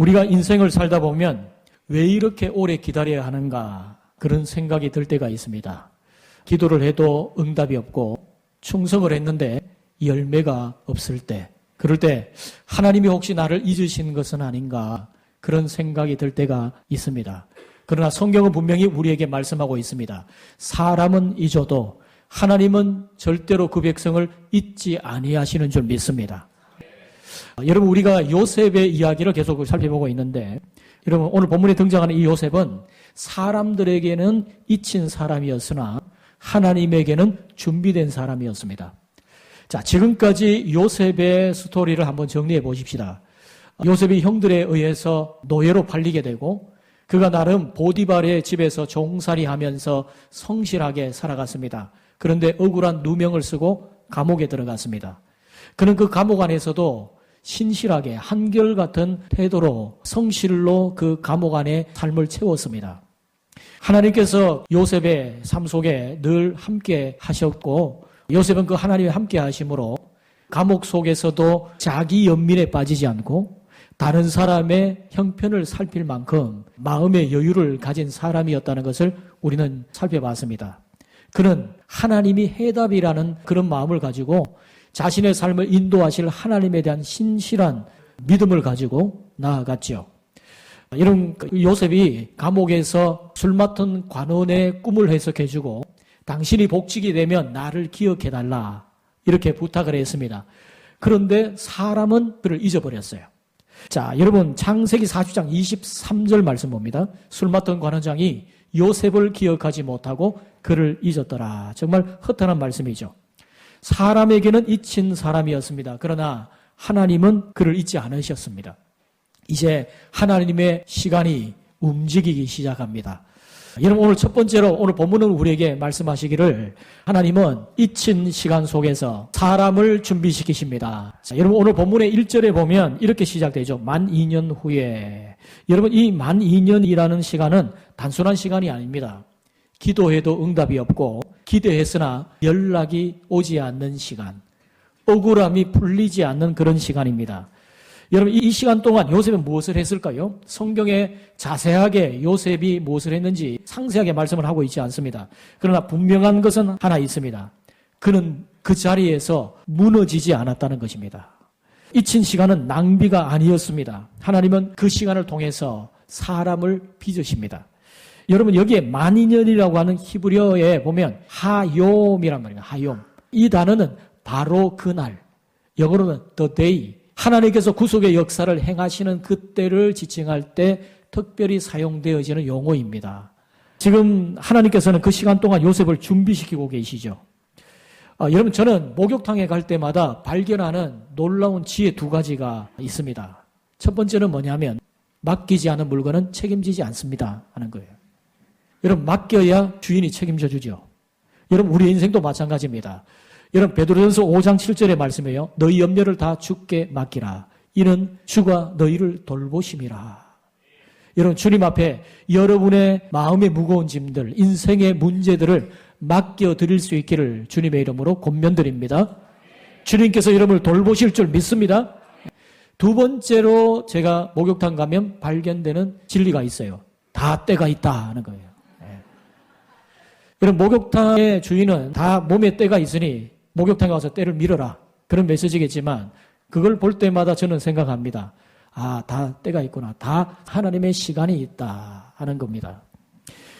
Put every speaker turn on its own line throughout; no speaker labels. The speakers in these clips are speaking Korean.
우리가 인생을 살다 보면 왜 이렇게 오래 기다려야 하는가 그런 생각이 들 때가 있습니다. 기도를 해도 응답이 없고 충성을 했는데 열매가 없을 때, 그럴 때 하나님이 혹시 나를 잊으신 것은 아닌가 그런 생각이 들 때가 있습니다. 그러나 성경은 분명히 우리에게 말씀하고 있습니다. 사람은 잊어도 하나님은 절대로 그 백성을 잊지 아니하시는 줄 믿습니다. 여러분, 우리가 요셉의 이야기를 계속 살펴보고 있는데, 여러분, 오늘 본문에 등장하는 이 요셉은 사람들에게는 잊힌 사람이었으나 하나님에게는 준비된 사람이었습니다. 자, 지금까지 요셉의 스토리를 한번 정리해 보십시다. 요셉이 형들에 의해서 노예로 팔리게 되고 그가 나름 보디발의 집에서 종살이 하면서 성실하게 살아갔습니다. 그런데 억울한 누명을 쓰고 감옥에 들어갔습니다. 그는 그 감옥 안에서도 신실하게 한결같은 태도로 성실로 그 감옥 안에 삶을 채웠습니다. 하나님께서 요셉의 삶 속에 늘 함께 하셨고 요셉은 그 하나님의 함께 하심으로 감옥 속에서도 자기 연민에 빠지지 않고 다른 사람의 형편을 살필 만큼 마음의 여유를 가진 사람이었다는 것을 우리는 살펴봤습니다. 그는 하나님이 해답이라는 그런 마음을 가지고 자신의 삶을 인도하실 하나님에 대한 신실한 믿음을 가지고 나아갔죠. 이런 요셉이 감옥에서 술 맡은 관원의 꿈을 해석해주고 당신이 복직이 되면 나를 기억해달라 이렇게 부탁을 했습니다. 그런데 사람은 그를 잊어버렸어요. 자, 여러분 창세기 40장 23절 말씀 봅니다. 술 맡은 관원장이 요셉을 기억하지 못하고 그를 잊었더라. 정말 허탄한 말씀이죠. 사람에게는 잊힌 사람이었습니다. 그러나 하나님은 그를 잊지 않으셨습니다. 이제 하나님의 시간이 움직이기 시작합니다. 여러분, 오늘 첫 번째로 오늘 본문은 우리에게 말씀하시기를 하나님은 잊힌 시간 속에서 사람을 준비시키십니다. 자, 여러분 오늘 본문의 1절에 보면 이렇게 시작되죠. 만 2년 후에. 여러분 이 만 2년이라는 시간은 단순한 시간이 아닙니다. 기도해도 응답이 없고 기대했으나 연락이 오지 않는 시간, 억울함이 풀리지 않는 그런 시간입니다. 여러분 이 시간 동안 요셉은 무엇을 했을까요? 성경에 자세하게 요셉이 무엇을 했는지 상세하게 말씀을 하고 있지 않습니다. 그러나 분명한 것은 하나 있습니다. 그는 그 자리에서 무너지지 않았다는 것입니다. 잊힌 시간은 낭비가 아니었습니다. 하나님은 그 시간을 통해서 사람을 빚으십니다. 여러분 여기에 만 2년이라고 하는 히브리어에 보면 하욤이란 말입니다. 하욤. 이 단어는 바로 그날, 영어로는 the day, 하나님께서 구속의 역사를 행하시는 그때를 지칭할 때 특별히 사용되어지는 용어입니다. 지금 하나님께서는 그 시간 동안 요셉을 준비시키고 계시죠. 여러분 저는 목욕탕에 갈 때마다 발견하는 놀라운 지혜 두 가지가 있습니다. 첫 번째는 뭐냐면 맡기지 않은 물건은 책임지지 않습니다 하는 거예요. 여러분 맡겨야 주인이 책임져 주죠. 여러분 우리 인생도 마찬가지입니다. 여러분 베드로전서 5장 7절의 말씀이에요. 너희 염려를 다 주께 맡기라. 이는 주가 너희를 돌보심이라. 여러분 주님 앞에 여러분의 마음의 무거운 짐들, 인생의 문제들을 맡겨드릴 수 있기를 주님의 이름으로 권면드립니다. 주님께서 여러분을 돌보실 줄 믿습니다. 두 번째로 제가 목욕탕 가면 발견되는 진리가 있어요. 다 때가 있다 하는 거예요. 여러분 목욕탕의 주인은 다 몸에 때가 있으니 목욕탕에 와서 때를 밀어라. 그런 메시지겠지만 그걸 볼 때마다 저는 생각합니다. 아, 다 때가 있구나. 다 하나님의 시간이 있다 하는 겁니다.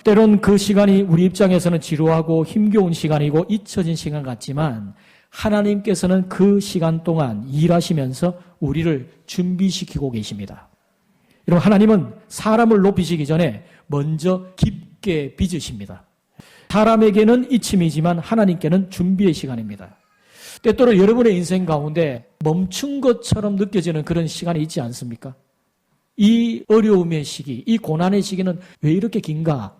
때론 그 시간이 우리 입장에서는 지루하고 힘겨운 시간이고 잊혀진 시간 같지만 하나님께서는 그 시간 동안 일하시면서 우리를 준비시키고 계십니다. 여러분 하나님은 사람을 높이시기 전에 먼저 깊게 빚으십니다. 사람에게는 잊힘이지만 하나님께는 준비의 시간입니다. 때때로 여러분의 인생 가운데 멈춘 것처럼 느껴지는 그런 시간이 있지 않습니까? 이 어려움의 시기, 이 고난의 시기는 왜 이렇게 긴가?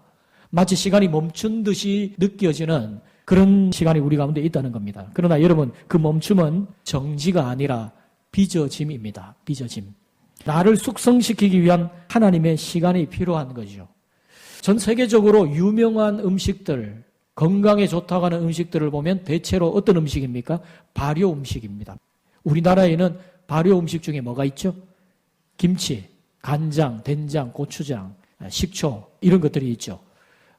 마치 시간이 멈춘 듯이 느껴지는 그런 시간이 우리 가운데 있다는 겁니다. 그러나 여러분 그 멈춤은 정지가 아니라 빚어짐입니다. 빚어짐. 나를 숙성시키기 위한 하나님의 시간이 필요한 거죠. 전 세계적으로 유명한 음식들, 건강에 좋다고 하는 음식들을 보면 대체로 어떤 음식입니까? 발효 음식입니다. 우리나라에는 발효 음식 중에 뭐가 있죠? 김치, 간장, 된장, 고추장, 식초 이런 것들이 있죠.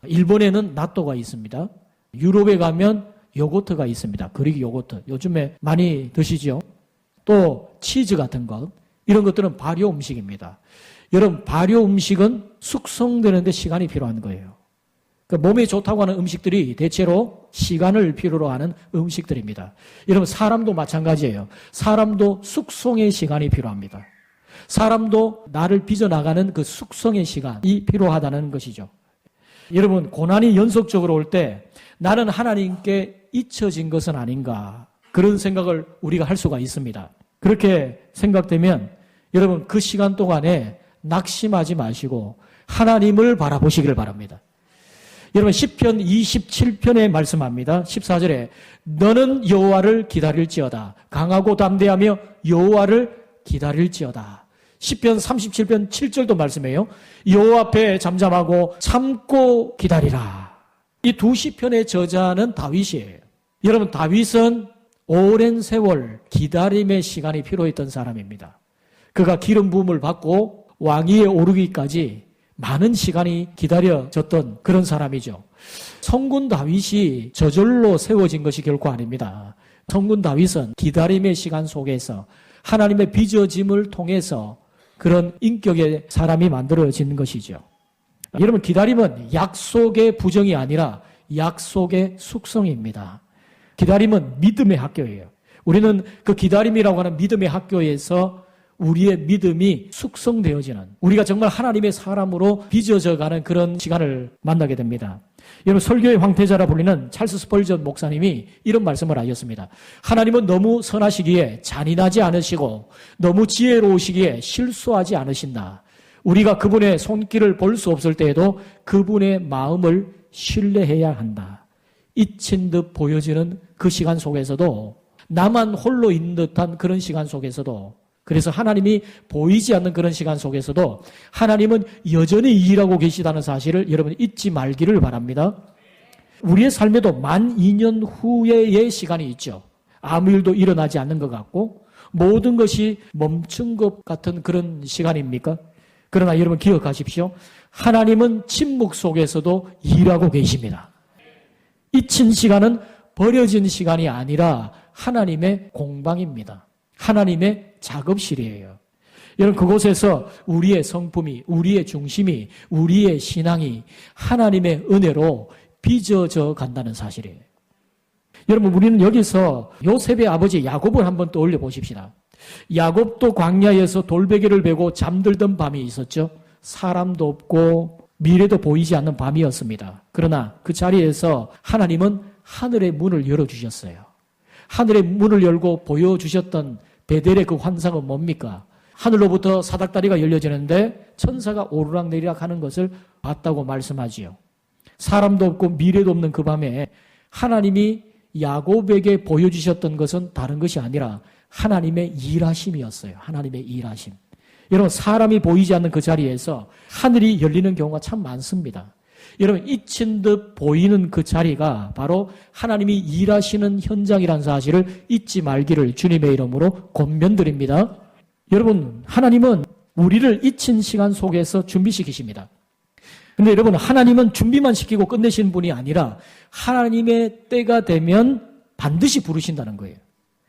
일본에는 나토가 있습니다. 유럽에 가면 요거트가 있습니다. 그릭 요거트. 요즘에 많이 드시죠? 또 치즈 같은 것. 이런 것들은 발효 음식입니다. 여러분, 발효 음식은 숙성되는데 시간이 필요한 거예요. 그러니까 몸에 좋다고 하는 음식들이 대체로 시간을 필요로 하는 음식들입니다. 여러분, 사람도 마찬가지예요. 사람도 숙성의 시간이 필요합니다. 사람도 나를 빚어나가는 그 숙성의 시간이 필요하다는 것이죠. 여러분, 고난이 연속적으로 올 때 나는 하나님께 잊혀진 것은 아닌가, 그런 생각을 우리가 할 수가 있습니다. 그렇게 생각되면 여러분, 그 시간 동안에 낙심하지 마시고 하나님을 바라보시기를 바랍니다. 여러분, 시편 27편에 말씀합니다. 14절에 너는 여호와를 기다릴지어다. 강하고 담대하며 여호와를 기다릴지어다. 시편 37편 7절도 말씀해요. 여호와 앞에 잠잠하고 참고 기다리라. 이 두 시편의 저자는 다윗이에요. 여러분, 다윗은 오랜 세월 기다림의 시간이 필요했던 사람입니다. 그가 기름 부음을 받고 왕위에 오르기까지 많은 시간이 기다려졌던 그런 사람이죠. 성군 다윗이 저절로 세워진 것이 결코 아닙니다. 성군 다윗은 기다림의 시간 속에서 하나님의 빚어짐을 통해서 그런 인격의 사람이 만들어진 것이죠. 여러분, 기다림은 약속의 부정이 아니라 약속의 숙성입니다. 기다림은 믿음의 학교예요. 우리는 그 기다림이라고 하는 믿음의 학교에서 우리의 믿음이 숙성되어지는, 우리가 정말 하나님의 사람으로 빚어져 가는 그런 시간을 만나게 됩니다. 여러분, 설교의 황태자라 불리는 찰스 스펄전 목사님이 이런 말씀을 하셨습니다. 하나님은 너무 선하시기에 잔인하지 않으시고 너무 지혜로우시기에 실수하지 않으신다. 우리가 그분의 손길을 볼 수 없을 때에도 그분의 마음을 신뢰해야 한다. 잊힌 듯 보여지는 그 시간 속에서도, 나만 홀로 있는 듯한 그런 시간 속에서도, 그래서 하나님이 보이지 않는 그런 시간 속에서도 하나님은 여전히 일하고 계시다는 사실을 여러분 잊지 말기를 바랍니다. 우리의 삶에도 12,000년 후의 시간이 있죠. 아무 일도 일어나지 않는 것 같고 모든 것이 멈춘 것 같은 그런 시간입니까? 그러나 여러분 기억하십시오. 하나님은 침묵 속에서도 일하고 계십니다. 잊힌 시간은 버려진 시간이 아니라 하나님의 공방입니다. 하나님의 작업실이에요. 여러분, 그곳에서 우리의 성품이, 우리의 중심이, 우리의 신앙이 하나님의 은혜로 빚어져 간다는 사실이에요. 여러분, 우리는 여기서 요셉의 아버지 야곱을 한번 떠올려 보십시다. 야곱도 광야에서 돌베개를 베고 잠들던 밤이 있었죠. 사람도 없고 미래도 보이지 않는 밤이었습니다. 그러나 그 자리에서 하나님은 하늘의 문을 열어주셨어요. 하늘의 문을 열고 보여주셨던 베델의 그 환상은 뭡니까? 하늘로부터 사닥다리가 열려지는데 천사가 오르락내리락 하는 것을 봤다고 말씀하지요. 사람도 없고 미래도 없는 그 밤에 하나님이 야곱에게 보여주셨던 것은 다른 것이 아니라 하나님의 일하심이었어요. 하나님의 일하심. 여러분, 사람이 보이지 않는 그 자리에서 하늘이 열리는 경우가 참 많습니다. 여러분, 잊힌 듯 보이는 그 자리가 바로 하나님이 일하시는 현장이라는 사실을 잊지 말기를 주님의 이름으로 권면드립니다. 여러분, 하나님은 우리를 잊힌 시간 속에서 준비시키십니다. 근데 여러분, 하나님은 준비만 시키고 끝내시는 분이 아니라 하나님의 때가 되면 반드시 부르신다는 거예요.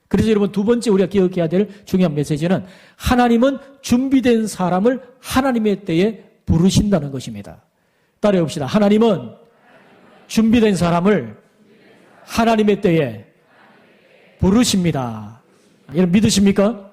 그래서 여러분, 두 번째 우리가 기억해야 될 중요한 메시지는 하나님은 준비된 사람을 하나님의 때에 부르신다는 것입니다. 따라해 봅시다. 하나님은 준비된 사람을 하나님의 때에 부르십니다. 여러분, 믿으십니까?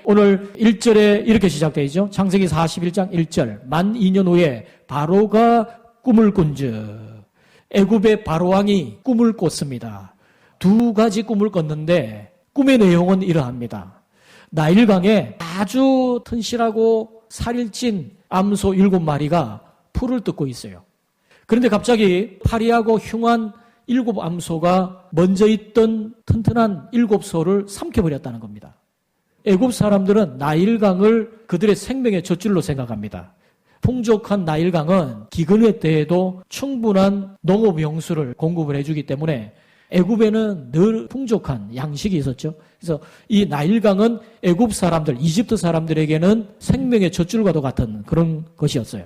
오늘 1절에 이렇게 시작되어 있죠. 창세기 41장 1절. 12,000년 후에 바로가 꿈을 꾼즉 애굽의 바로왕이 꿈을 꿨습니다. 두 가지 꿈을 꿨는데 꿈의 내용은 이러합니다. 나일강에 아주 튼실하고 살일진 암소 7마리가 풀을 뜯고 있어요. 그런데 갑자기 파리하고 흉한 7암소가 먼저 있던 튼튼한 7소를 삼켜버렸다는 겁니다. 애굽 사람들은 나일강을 그들의 생명의 젖줄로 생각합니다. 풍족한 나일강은 기근의 때에도 충분한 농업 용수를 공급을 해주기 때문에 애굽에는 늘 풍족한 양식이 있었죠. 그래서 이 나일강은 애굽 사람들, 이집트 사람들에게는 생명의 젖줄과도 같은 그런 것이었어요.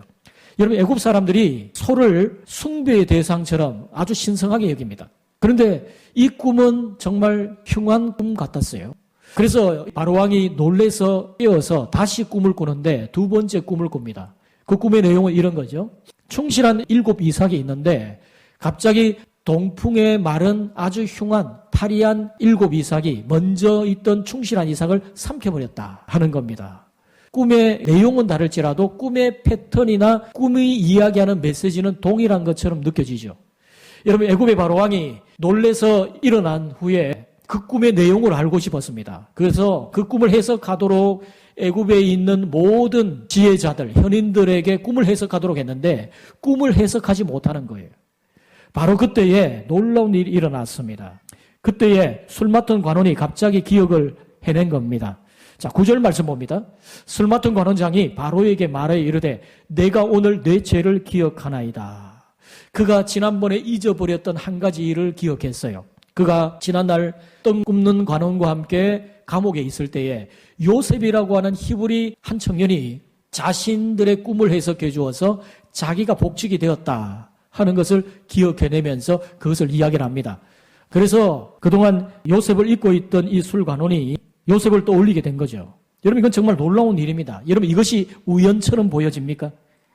여러분, 애굽 사람들이 소를 숭배의 대상처럼 아주 신성하게 여깁니다. 그런데 이 꿈은 정말 흉한 꿈 같았어요. 그래서 바로왕이 놀래서 깨어서 다시 꿈을 꾸는데 두 번째 꿈을 꿉니다. 그 꿈의 내용은 이런 거죠. 충실한 7 이삭이 있는데 갑자기 동풍에 마른 아주 흉한 탈의한 7 이삭이 먼저 있던 충실한 이삭을 삼켜버렸다 하는 겁니다. 꿈의 내용은 다를지라도 꿈의 패턴이나 꿈이 이야기하는 메시지는 동일한 것처럼 느껴지죠. 여러분, 애굽의 바로왕이 놀래서 일어난 후에 그 꿈의 내용을 알고 싶었습니다. 그래서 그 꿈을 해석하도록 애굽에 있는 모든 지혜자들, 현인들에게 꿈을 해석하도록 했는데 꿈을 해석하지 못하는 거예요. 바로 그때에 놀라운 일이 일어났습니다. 그때에 술 맡은 관원이 갑자기 기억을 해낸 겁니다. 자, 9절 말씀 봅니다. 술 맡은 관원장이 바로에게 말하여 이르되 내가 오늘 내 죄를 기억하나이다. 그가 지난번에 잊어버렸던 한 가지 일을 기억했어요. 그가 지난날 떡 굽는 관원과 함께 감옥에 있을 때에 요셉이라고 하는 히브리 한 청년이 자신들의 꿈을 해석해 주어서 자기가 복직이 되었다 하는 것을 기억해내면서 그것을 이야기를 합니다. 그래서 그동안 요셉을 잊고 있던 이 술관원이 요셉을 떠올리게 된 거죠. 여러분, 이건 정말 놀라운 일입니다. 여러분, 이것이 우연처럼 보여집니까?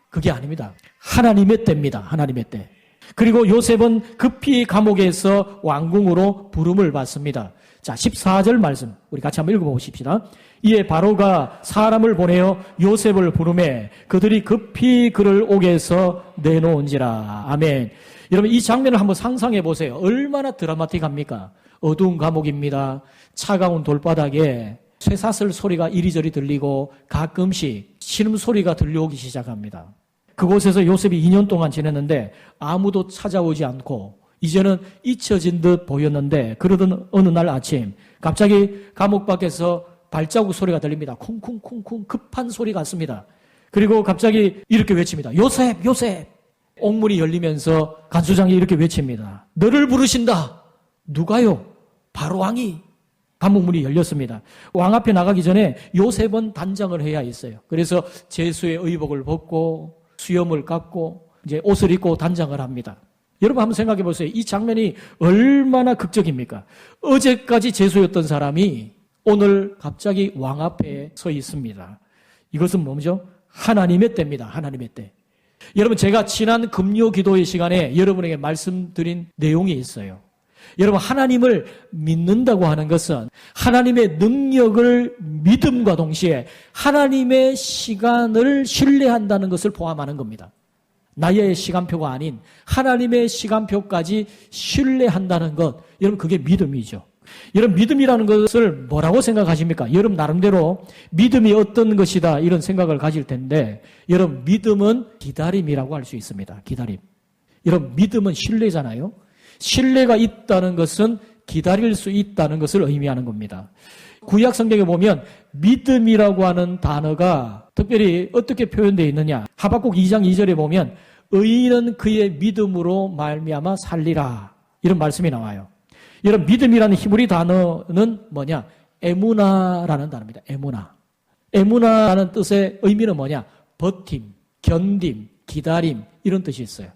그게 아닙니다. 하나님의 때입니다. 하나님의 때. 그리고 요셉은 급히 감옥에서 왕궁으로 부름을 받습니다. 자, 14절 말씀 우리 같이 한번 읽어보십시다. 이에 바로가 사람을 보내어 요셉을 부르매 그들이 급히 그를 옥에서 내놓은지라. 아멘. 여러분, 이 장면을 한번 상상해 보세요. 얼마나 드라마틱합니까? 어두운 감옥입니다. 차가운 돌바닥에 쇠사슬 소리가 이리저리 들리고 가끔씩 신음소리가 들려오기 시작합니다. 그곳에서 요셉이 2년 동안 지냈는데 아무도 찾아오지 않고 이제는 잊혀진 듯 보였는데 그러던 어느 날 아침 갑자기 감옥 밖에서 발자국 소리가 들립니다. 쿵쿵쿵쿵 급한 소리 같습니다. 그리고 갑자기 이렇게 외칩니다. 요셉, 요셉! 옥문이 열리면서 간수장이 이렇게 외칩니다. 너를 부르신다. 누가요? 바로왕이. 감옥문이 열렸습니다. 왕 앞에 나가기 전에 요셉은 단장을 해야 했어요. 그래서 제수의 의복을 벗고 수염을 깎고 이제 옷을 입고 단장을 합니다. 여러분 한번 생각해 보세요. 이 장면이 얼마나 극적입니까? 어제까지 제수였던 사람이 오늘 갑자기 왕 앞에 서 있습니다. 이것은 뭐죠? 하나님의 때입니다. 하나님의 때. 여러분, 제가 지난 금요 기도의 시간에 여러분에게 말씀드린 내용이 있어요. 여러분, 하나님을 믿는다고 하는 것은 하나님의 능력을 믿음과 동시에 하나님의 시간을 신뢰한다는 것을 포함하는 겁니다. 나의 시간표가 아닌 하나님의 시간표까지 신뢰한다는 것, 여러분 그게 믿음이죠. 여러분, 믿음이라는 것을 뭐라고 생각하십니까? 여러분 나름대로 믿음이 어떤 것이다 이런 생각을 가질 텐데, 여러분 믿음은 기다림이라고 할 수 있습니다. 기다림. 여러분 믿음은 신뢰잖아요. 신뢰가 있다는 것은 기다릴 수 있다는 것을 의미하는 겁니다. 구약 성경에 보면 믿음이라고 하는 단어가 특별히 어떻게 표현되어 있느냐. 하박국 2장 2절에 보면 의인은 그의 믿음으로 말미암아 살리라. 이런 말씀이 나와요. 여러분, 믿음이라는 히브리 단어는 뭐냐? 에무나라는 단어입니다. 에무나. 에무나라는 뜻의 의미는 뭐냐? 버팀, 견딤, 기다림 이런 뜻이 있어요.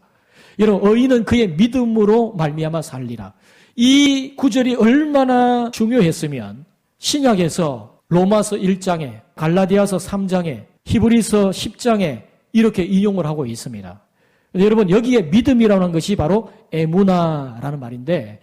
여러분, 의인은 그의 믿음으로 말미암아 살리라. 이 구절이 얼마나 중요했으면 신약에서 로마서 1장에, 갈라디아서 3장에, 히브리서 10장에 이렇게 인용을 하고 있습니다. 여러분, 여기에 믿음이라는 것이 바로 에무나라는 말인데,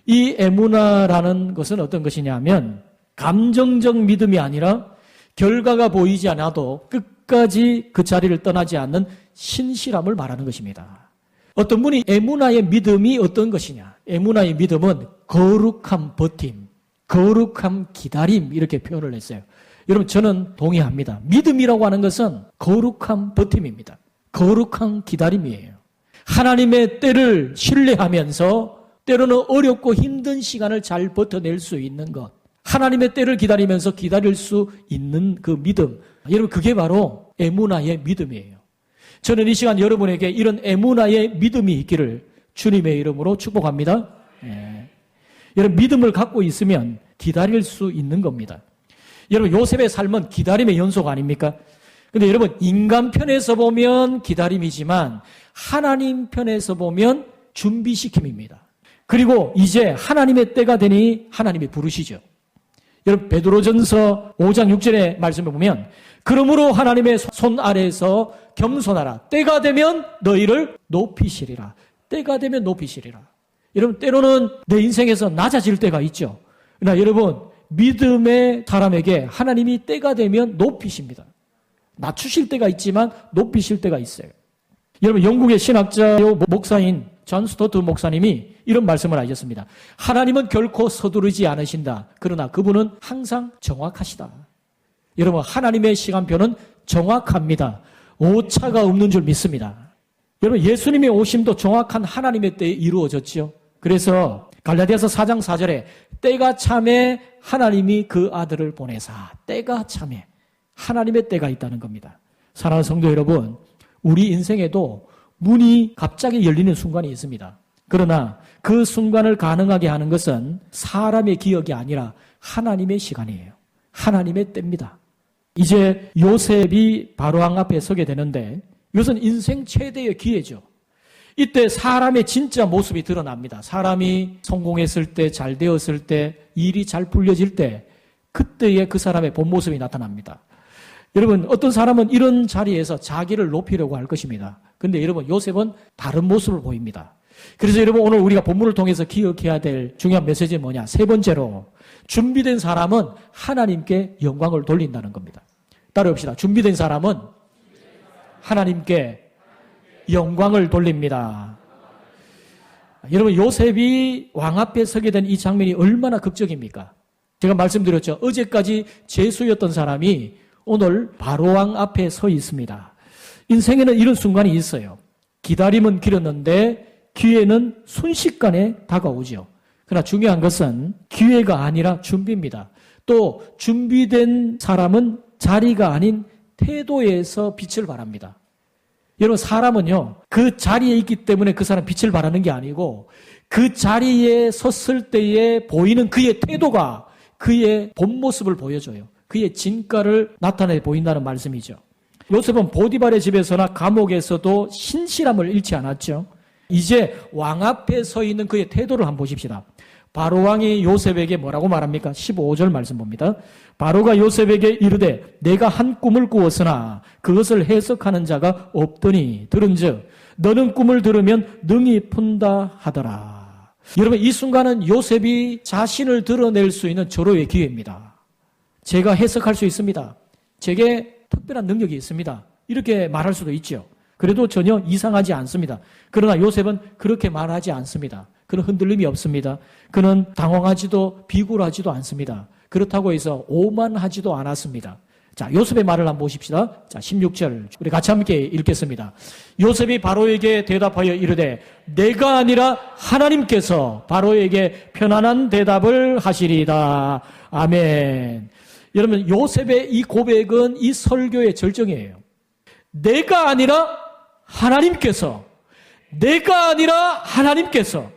이 에무나라는 것은 어떤 것이냐면 감정적 믿음이 아니라 결과가 보이지 않아도 끝까지 그 자리를 떠나지 않는 신실함을 말하는 것입니다. 어떤 분이 에무나의 믿음이 어떤 것이냐? 에무나의 믿음은 거룩한 버팀, 거룩한 기다림 이렇게 표현을 했어요. 여러분, 저는 동의합니다. 믿음이라고 하는 것은 거룩한 버팀입니다. 거룩한 기다림이에요. 하나님의 때를 신뢰하면서 때로는 어렵고 힘든 시간을 잘 버텨낼 수 있는 것. 하나님의 때를 기다리면서 기다릴 수 있는 그 믿음. 여러분, 그게 바로 에무나의 믿음이에요. 저는 이 시간 여러분에게 이런 에무나의 믿음이 있기를 주님의 이름으로 축복합니다. 여러분 믿음을 갖고 있으면 기다릴 수 있는 겁니다. 여러분 요셉의 삶은 기다림의 연속 아닙니까? 근데 여러분 인간 편에서 보면 기다림이지만 하나님 편에서 보면 준비시킴입니다. 그리고 이제 하나님의 때가 되니 하나님이 부르시죠. 여러분 베드로전서 5장 6절의 말씀을 보면 그러므로 하나님의 손 아래에서 겸손하라. 때가 되면 너희를 높이시리라. 때가 되면 높이시리라. 여러분 때로는 내 인생에서 낮아질 때가 있죠. 그러나 여러분 믿음의 사람에게 하나님이 때가 되면 높이십니다. 낮추실 때가 있지만 높이실 때가 있어요. 여러분 영국의 신학자요 목사인 존 스토트 목사님이 이런 말씀을 하셨습니다. 하나님은 결코 서두르지 않으신다. 그러나 그분은 항상 정확하시다. 여러분 하나님의 시간표는 정확합니다. 오차가 없는 줄 믿습니다. 여러분 예수님의 오심도 정확한 하나님의 때에 이루어졌죠. 그래서 갈라디아서 4장 4절에 때가 참에 하나님이 그 아들을 보내사. 때가 참에 하나님의 때가 있다는 겁니다. 사랑하는 성도 여러분, 우리 인생에도 문이 갑자기 열리는 순간이 있습니다. 그러나 그 순간을 가능하게 하는 것은 사람의 기억이 아니라 하나님의 시간이에요. 하나님의 때입니다. 이제 요셉이 바로왕 앞에 서게 되는데 이것은 인생 최대의 기회죠. 이때 사람의 진짜 모습이 드러납니다. 사람이 성공했을 때, 잘 되었을 때, 일이 잘 풀려질 때 그때의 그 사람의 본 모습이 나타납니다. 여러분 어떤 사람은 이런 자리에서 자기를 높이려고 할 것입니다. 그런데 여러분 요셉은 다른 모습을 보입니다. 그래서 여러분 오늘 우리가 본문을 통해서 기억해야 될 중요한 메시지는 뭐냐? 세 번째로 준비된 사람은 하나님께 영광을 돌린다는 겁니다. 따라합시다. 준비된 사람은 하나님께 영광을 돌립니다. 여러분 요셉이 왕 앞에 서게 된 이 장면이 얼마나 극적입니까? 제가 말씀드렸죠. 어제까지 죄수였던 사람이 오늘 바로왕 앞에 서 있습니다. 인생에는 이런 순간이 있어요. 기다림은 길었는데 기회는 순식간에 다가오죠. 그러나 중요한 것은 기회가 아니라 준비입니다. 또 준비된 사람은 자리가 아닌 태도에서 빛을 발합니다. 여러분 사람은요 그 자리에 있기 때문에 그 사람 빛을 발하는 게 아니고 그 자리에 섰을 때에 보이는 그의 태도가 그의 본 모습을 보여줘요. 그의 진가를 나타내 보인다는 말씀이죠. 요셉은 보디발의 집에서나 감옥에서도 신실함을 잃지 않았죠. 이제 왕 앞에 서 있는 그의 태도를 한번 보십시다. 바로왕이 요셉에게 뭐라고 말합니까? 15절 말씀 봅니다. 바로가 요셉에게 이르되 내가 한 꿈을 꾸었으나 그것을 해석하는 자가 없더니 들은즉 너는 꿈을 들으면 능히 푼다 하더라. 여러분 이 순간은 요셉이 자신을 드러낼 수 있는 절호의 기회입니다. 제가 해석할 수 있습니다. 제게 특별한 능력이 있습니다. 이렇게 말할 수도 있죠. 그래도 전혀 이상하지 않습니다. 그러나 요셉은 그렇게 말하지 않습니다. 그는 흔들림이 없습니다. 그는 당황하지도 비굴하지도 않습니다. 그렇다고 해서 오만하지도 않았습니다. 자, 요셉의 말을 한번 보십시다. 자, 16절 우리 같이 함께 읽겠습니다. 요셉이 바로에게 대답하여 이르되 내가 아니라 하나님께서 바로에게 편안한 대답을 하시리이다. 아멘. 여러분 요셉의 이 고백은 이 설교의 절정이에요. 내가 아니라 하나님께서, 내가 아니라 하나님께서.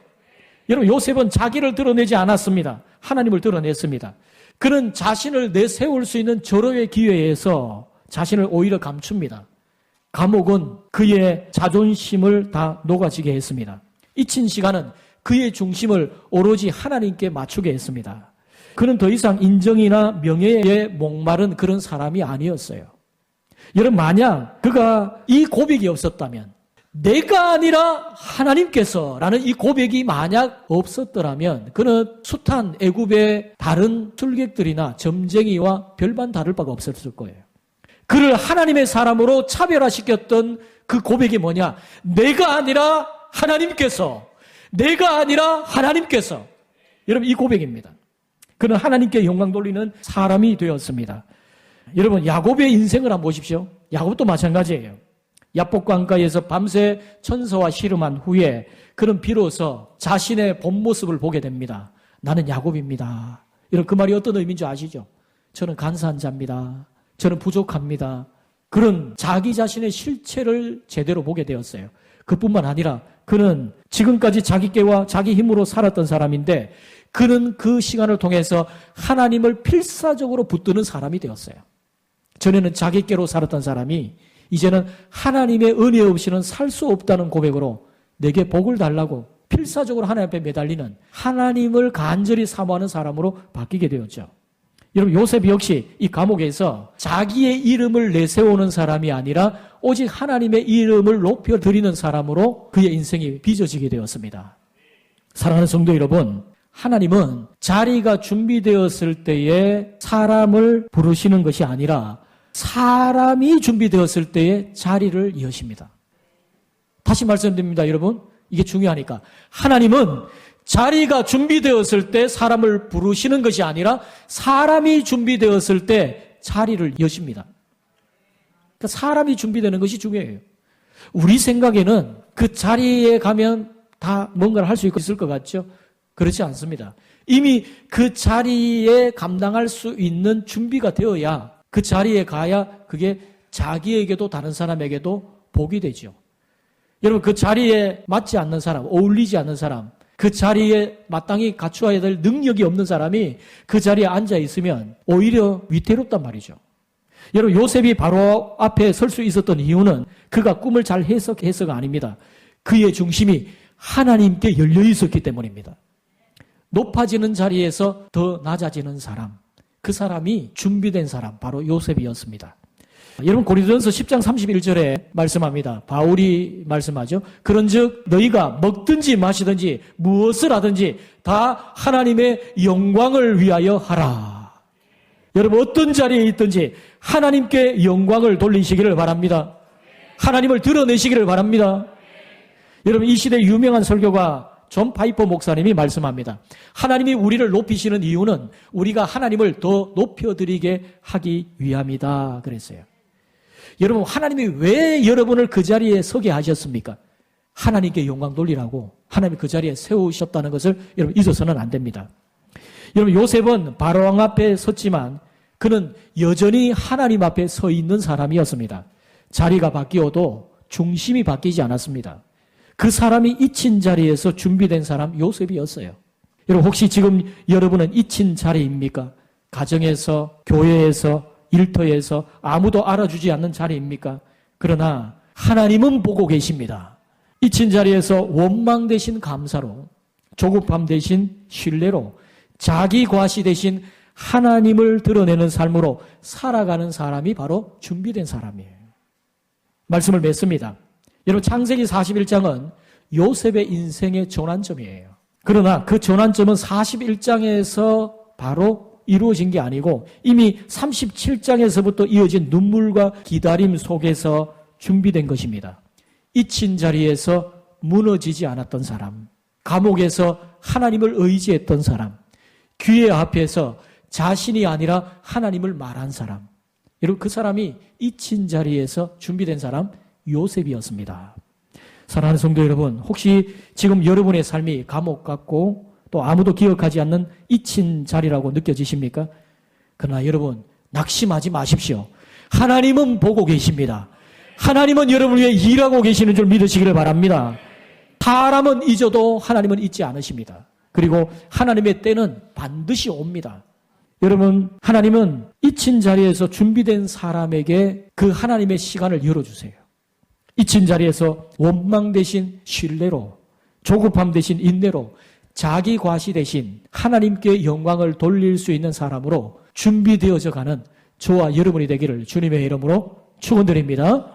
여러분 요셉은 자기를 드러내지 않았습니다. 하나님을 드러냈습니다. 그는 자신을 내세울 수 있는 절호의 기회에서 자신을 오히려 감춥니다. 감옥은 그의 자존심을 다 녹아지게 했습니다. 잊힌 시간은 그의 중심을 오로지 하나님께 맞추게 했습니다. 그는 더 이상 인정이나 명예에 목마른 그런 사람이 아니었어요. 여러분 만약 그가 이 고백이 없었다면, 내가 아니라 하나님께서라는 이 고백이 만약 없었더라면 그는 숱한 애굽의 다른 술객들이나 점쟁이와 별반 다를 바가 없었을 거예요. 그를 하나님의 사람으로 차별화시켰던 그 고백이 뭐냐? 내가 아니라 하나님께서, 내가 아니라 하나님께서. 여러분 이 고백입니다. 그는 하나님께 영광 돌리는 사람이 되었습니다. 여러분 야곱의 인생을 한번 보십시오. 야곱도 마찬가지예요. 야복 강가에서 밤새 천사와 씨름한 후에 그는 비로소 자신의 본 모습을 보게 됩니다. 나는 야곱입니다. 이런 그 말이 어떤 의미인 줄 아시죠? 저는 간사한 자입니다. 저는 부족합니다. 그런 자기 자신의 실체를 제대로 보게 되었어요. 그뿐만 아니라 그는 지금까지 자기 깨와 자기 힘으로 살았던 사람인데 그는 그 시간을 통해서 하나님을 필사적으로 붙드는 사람이 되었어요. 전에는 자기 깨로 살았던 사람이 이제는 하나님의 은혜 없이는 살 수 없다는 고백으로 내게 복을 달라고 필사적으로 하나님 앞에 매달리는 하나님을 간절히 사모하는 사람으로 바뀌게 되었죠. 여러분 요셉 역시 이 감옥에서 자기의 이름을 내세우는 사람이 아니라 오직 하나님의 이름을 높여드리는 사람으로 그의 인생이 빚어지게 되었습니다. 사랑하는 성도 여러분, 하나님은 자리가 준비되었을 때에 사람을 부르시는 것이 아니라 사람이 준비되었을 때에 자리를 여십니다. 다시 말씀드립니다, 여러분. 이게 중요하니까. 하나님은 자리가 준비되었을 때 사람을 부르시는 것이 아니라 사람이 준비되었을 때 자리를 여십니다. 그러니까 사람이 준비되는 것이 중요해요. 우리 생각에는 그 자리에 가면 다 뭔가를 할 수 있을 것 같죠? 그렇지 않습니다. 이미 그 자리에 감당할 수 있는 준비가 되어야 그 자리에 가야 그게 자기에게도 다른 사람에게도 복이 되죠. 여러분 그 자리에 맞지 않는 사람, 어울리지 않는 사람, 그 자리에 마땅히 갖추어야 될 능력이 없는 사람이 그 자리에 앉아 있으면 오히려 위태롭단 말이죠. 여러분 요셉이 바로 앞에 설 수 있었던 이유는 그가 꿈을 잘 해석해서가 아닙니다. 그의 중심이 하나님께 열려 있었기 때문입니다. 높아지는 자리에서 더 낮아지는 사람, 그 사람이 준비된 사람, 바로 요셉이었습니다. 여러분 고린도전서 10장 31절에 말씀합니다. 바울이 말씀하죠. 그런즉 너희가 먹든지 마시든지 무엇을 하든지 다 하나님의 영광을 위하여 하라. 여러분 어떤 자리에 있든지 하나님께 영광을 돌리시기를 바랍니다. 하나님을 드러내시기를 바랍니다. 여러분 이 시대 유명한 설교가 존 파이퍼 목사님이 말씀합니다. 하나님이 우리를 높이시는 이유는 우리가 하나님을 더 높여드리게 하기 위함이다 그랬어요. 여러분 하나님이 왜 여러분을 그 자리에 서게 하셨습니까? 하나님께 영광 돌리라고 하나님이 그 자리에 세우셨다는 것을 여러분 잊어서는 안 됩니다. 여러분 요셉은 바로왕 앞에 섰지만 그는 여전히 하나님 앞에 서 있는 사람이었습니다. 자리가 바뀌어도 중심이 바뀌지 않았습니다. 그 사람이 잊힌 자리에서 준비된 사람 요셉이었어요. 여러분 혹시 지금 여러분은 잊힌 자리입니까? 가정에서, 교회에서, 일터에서 아무도 알아주지 않는 자리입니까? 그러나 하나님은 보고 계십니다. 잊힌 자리에서 원망 대신 감사로, 조급함 대신 신뢰로, 자기 과시 대신 하나님을 드러내는 삶으로 살아가는 사람이 바로 준비된 사람이에요. 말씀을 맺습니다. 여러분 창세기 41장은 요셉의 인생의 전환점이에요. 그러나 그 전환점은 41장에서 바로 이루어진 게 아니고 이미 37장에서부터 이어진 눈물과 기다림 속에서 준비된 것입니다. 잊힌 자리에서 무너지지 않았던 사람, 감옥에서 하나님을 의지했던 사람, 기회 앞에서 자신이 아니라 하나님을 말한 사람, 여러분 그 사람이 잊힌 자리에서 준비된 사람 요셉이었습니다. 사랑하는 성도 여러분, 혹시 지금 여러분의 삶이 감옥 같고 또 아무도 기억하지 않는 잊힌 자리라고 느껴지십니까? 그러나 여러분 낙심하지 마십시오. 하나님은 보고 계십니다. 하나님은 여러분을 위해 일하고 계시는 줄 믿으시기를 바랍니다. 사람은 잊어도 하나님은 잊지 않으십니다. 그리고 하나님의 때는 반드시 옵니다. 여러분 하나님은 잊힌 자리에서 준비된 사람에게 그 하나님의 시간을 열어주세요. 잊힌 자리에서 원망 대신 신뢰로, 조급함 대신 인내로, 자기 과시 대신 하나님께 영광을 돌릴 수 있는 사람으로 준비되어져 가는 저와 여러분이 되기를 주님의 이름으로 축원드립니다.